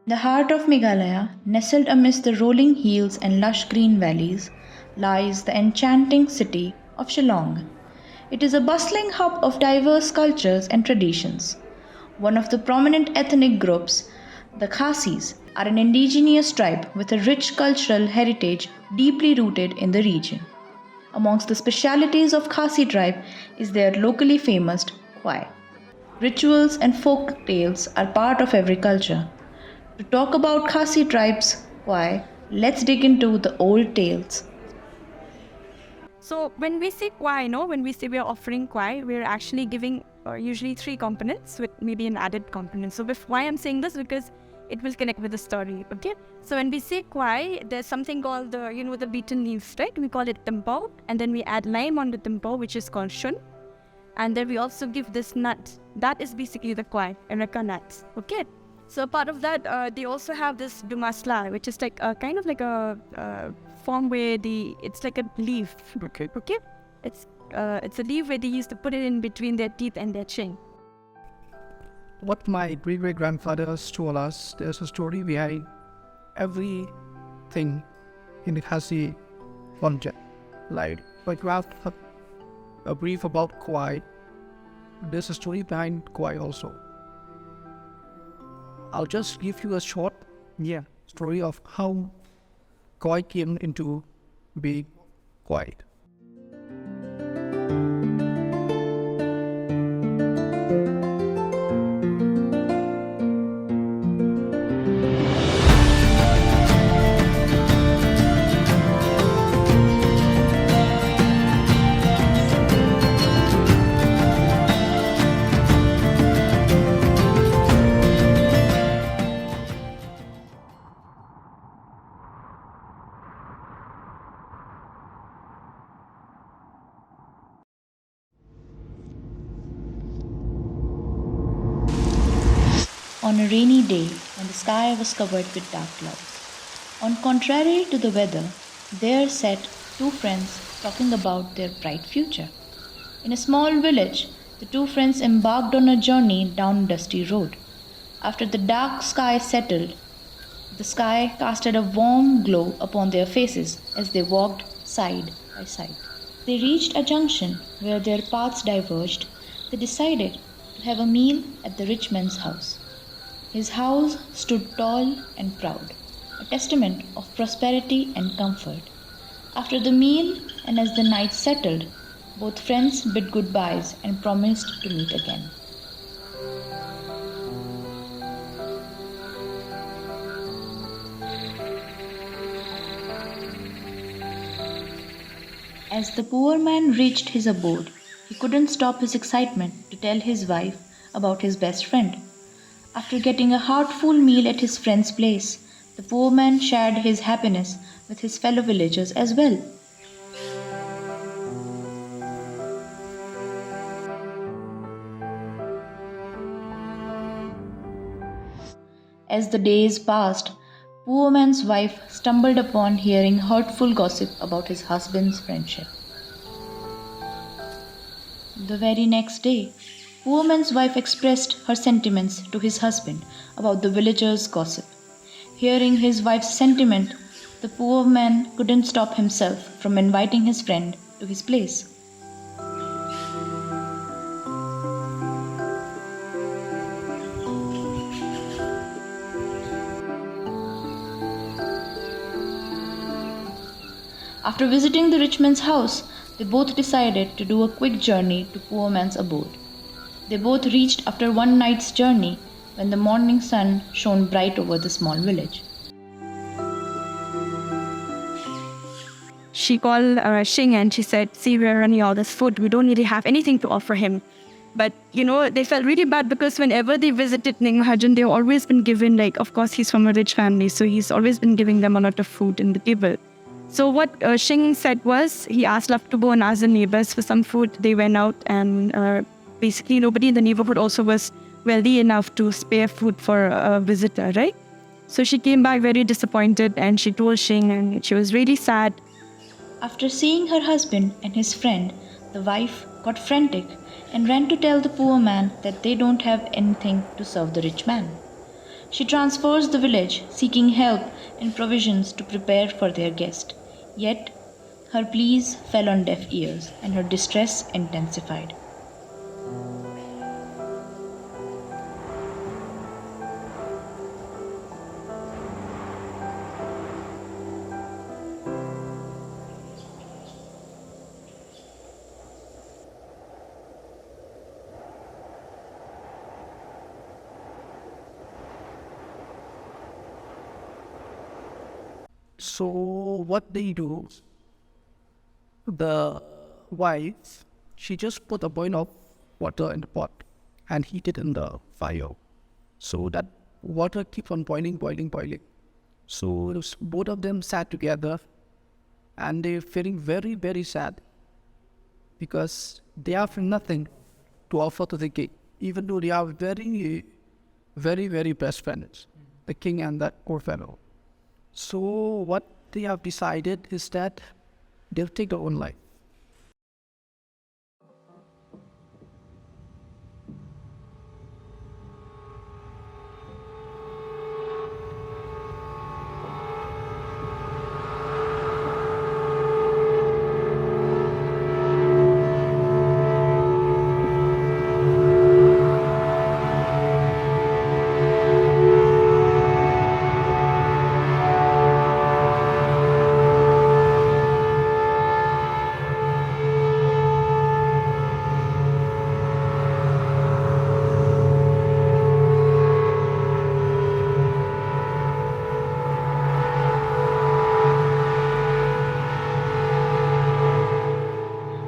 The heart of Meghalaya, nestled amidst the rolling hills and lush green valleys, lies the enchanting city of Shillong. It is a bustling hub of diverse cultures and traditions. One of the prominent ethnic groups, the Khasis, are an indigenous tribe with a rich cultural heritage deeply rooted in the region. Amongst the specialities of Khasi tribe is their locally famous Kwai. Rituals and folk tales are part of every culture. To talk about Khasi tribes, Kwai, let's dig into the old tales. So when we say Kwai, when we say we are offering Kwai, we're actually giving usually three components with maybe an added component. So why I'm saying this, because it will connect with the story, okay? So when we say Kwai, there's something called the beaten leaves, right? We call it timpao, and then we add lime on the timpao, which is called shun. And then we also give this nut. That is basically the Kwai, Areca nuts, okay? So part of that, they also have this dumasla, which is like kind of like a form where it's like a leaf. Okay. Okay, it's a leaf where they used to put it in between their teeth and their chin. What my great grandfathers told us, there's a story behind everything in the Khasi concept. Like you have a brief about Kwai. There's a story behind Kwai also. I'll just give you a short story of how Kwai came into being Kwai. On a rainy day when the sky was covered with dark clouds. On contrary to the weather, there sat two friends talking about their bright future. In a small village, the two friends embarked on a journey down a dusty road. After the dark sky settled, the sky casted a warm glow upon their faces as they walked side by side. They reached a junction where their paths diverged. They decided to have a meal at the rich man's house. His house stood tall and proud, a testament of prosperity and comfort. After the meal and as the night settled, both friends bid goodbyes and promised to meet again. As the poor man reached his abode, he couldn't stop his excitement to tell his wife about his best friend. After getting a heartful meal at his friend's place, the poor man shared his happiness with his fellow villagers as well. As the days passed, poor man's wife stumbled upon hearing hurtful gossip about his husband's friendship. The very next day, poor man's wife expressed her sentiments to his husband about the villagers' gossip. Hearing his wife's sentiment, the poor man couldn't stop himself from inviting his friend to his place. After visiting the rich man's house, they both decided to do a quick journey to poor man's abode. They both reached after one night's journey when the morning sun shone bright over the small village. She called Shing and she said, "See, we're running all this food. We don't really have anything to offer him." But, they felt really bad because whenever they visited Ning Mahajan, they've always been given, of course, he's from a rich family, so he's always been giving them a lot of food in the table. So what Shing said was, he asked Laftubo and asked the neighbors for some food. They went out and basically nobody in the neighborhood also was wealthy enough to spare food for a visitor, right? So she came back very disappointed and she told Shing and she was really sad. After seeing her husband and his friend, The wife got frantic and ran to tell the poor man that they don't have anything to serve the rich man. She transfers the village, seeking help and provisions to prepare for their guest. Yet, her pleas fell on deaf ears and her distress intensified. So what they do, the wife, she just put a boil of water in the pot and heat it in the fire. So that water keeps on boiling. So both of them sat together and they're feeling very, very sad because they have nothing to offer to the king, even though they are very, very, very best friends, the king and that poor fellow. So what they have decided is that they'll take their own life.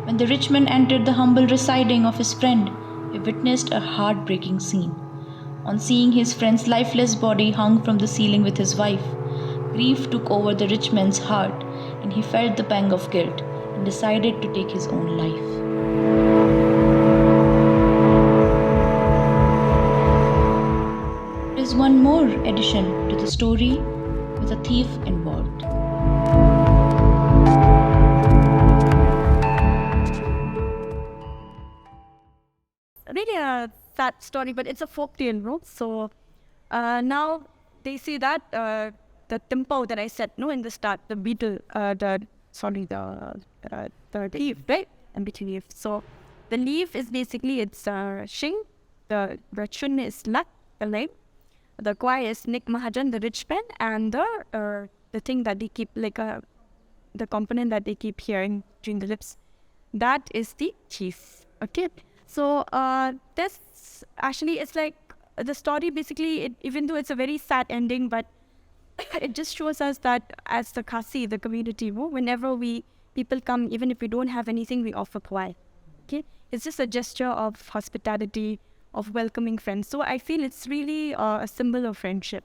When the rich man entered the humble residing of his friend, he witnessed a heartbreaking scene. On seeing his friend's lifeless body hung from the ceiling with his wife, grief took over the rich man's heart and he felt the pang of guilt and decided to take his own life. There is one more addition to the story with a thief involved. Really a sad story, but it's a folk tale, no? So now they see that the tempo that I said, no, in the start, the beetle, the leaf, right? Ambiti leaf. So the leaf is basically it's shing, the chun is luck, the name. The Kwai is Nick Mahajan, the rich man, and the thing that they keep the component that they keep hearing between the lips, that is the thief. Okay. So this actually is like the story basically, even though it's a very sad ending, but it just shows us that as the Khasi, the community, whenever people come, even if we don't have anything, we offer Kwai. Okay, it's just a gesture of hospitality, of welcoming friends. So I feel it's really a symbol of friendship.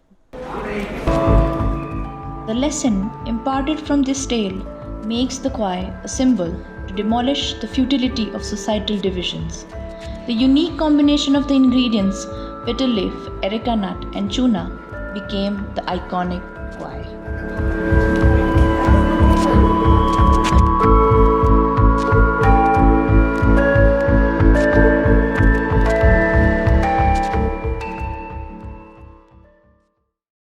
The lesson imparted from this tale makes the Kwai a symbol to demolish the futility of societal divisions. The unique combination of the ingredients, betel leaf, areca nut, and tuna, became the iconic Kwai.